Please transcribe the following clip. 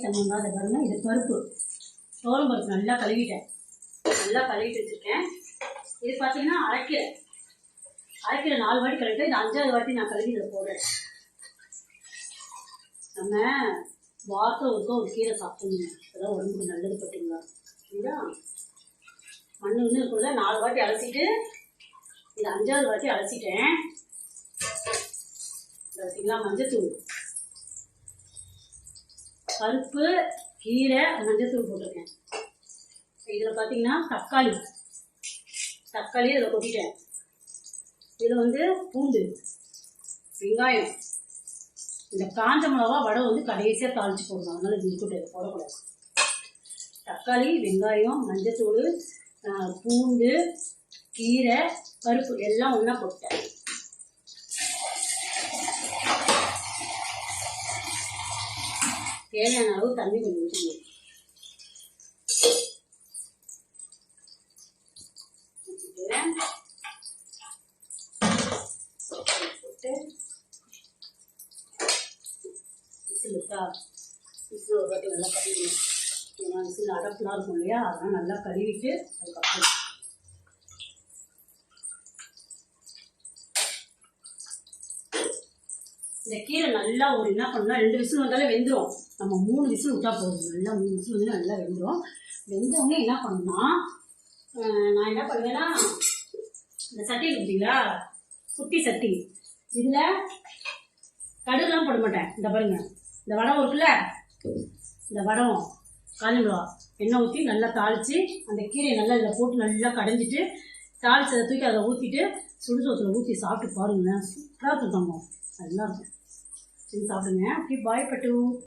சமமாக அதை பாருங்க. இது பருப்பு, சோளம் பருப்பு நல்லா கழுவிட்டேன். நல்லா கழுவிட்டு வச்சுருக்கேன். இது பார்த்தீங்கன்னா அரைக்கீரை 4 வாட்டி கழுவிட்டேன். இது 5வது வாட்டி நான் கழுவி இதில் போடுறேன். நம்ம வாரத்தில் ஒரு கீரை சாப்பிடணுங்க. அதெல்லாம் உடம்புக்கு நல்லது பார்த்தீங்களா? சரிங்களா? மண்ணு இருக்குள்ள 4 வாட்டி அலசிட்டு இது 5வது வாட்டி அலசிட்டேன். பார்த்தீங்களா? மஞ்சத்தூள், பருப்பு, கீரை, மஞ்சத்தூள் போட்டிருக்கேன். இதில் பார்த்தீங்கன்னா தக்காளி இதில் கொட்டிட்டேன். இதில் பூண்டு, வெங்காயம், இந்த காஞ்ச மிளகா வடை கடைசியாக தாளிச்சு போடணும். அதனால இது இருக்கட்டும், போடக்கூடாது. தக்காளி, வெங்காயம், மஞ்சத்தூள், பூண்டு, கீரை, பருப்பு எல்லாம் ஒன்றா போட்டேன். தேவையான அளவு தண்ணி கொஞ்சம் ஊற்றணும். போட்டு விசில் விட்டா விசில் ஒரு வாட்டி நல்லா கழுவிடணும். ஏன்னா விசில் அடப்புலாம் இருக்கும் இல்லையா? அதெல்லாம் நல்லா கழுவிட்டு அதுக்கப்புறம் இந்த கீரை நல்லா என்ன பண்ணலாம், 2 விசில் வந்தாலே வெந்துடும். நம்ம 3 விசில் விட்டா போதும். நல்லா 3 விசில் வந்து நல்லா வெந்துடும். வெந்தவொடனே என்ன பண்ணணும்னா, நான் என்ன பண்ணுவேன்னா, இந்த சட்டி பார்த்தீங்களா, குட்டி சட்டி, இதில் கடுகுலாம் போட மாட்டேன். இந்த பாருங்க, இந்த வடம் இருக்குல்ல, இந்த வடம் காஞ்ச மிளகா எண்ணெய் ஊற்றி நல்லா தாளித்து அந்த கீரையை நல்லா இதில் போட்டு நல்லா கடைஞ்சிட்டு தாளிச்சதை தூக்கி அதில் ஊற்றிட்டு சுடுசோத்தில் ஊற்றி சாப்பிட்டு பாருங்களேன். சூப்பராக இருக்கும். நல்லா இருக்கும். சரி, சாப்பிடுங்க. ஓகே, பாய் பட்டு.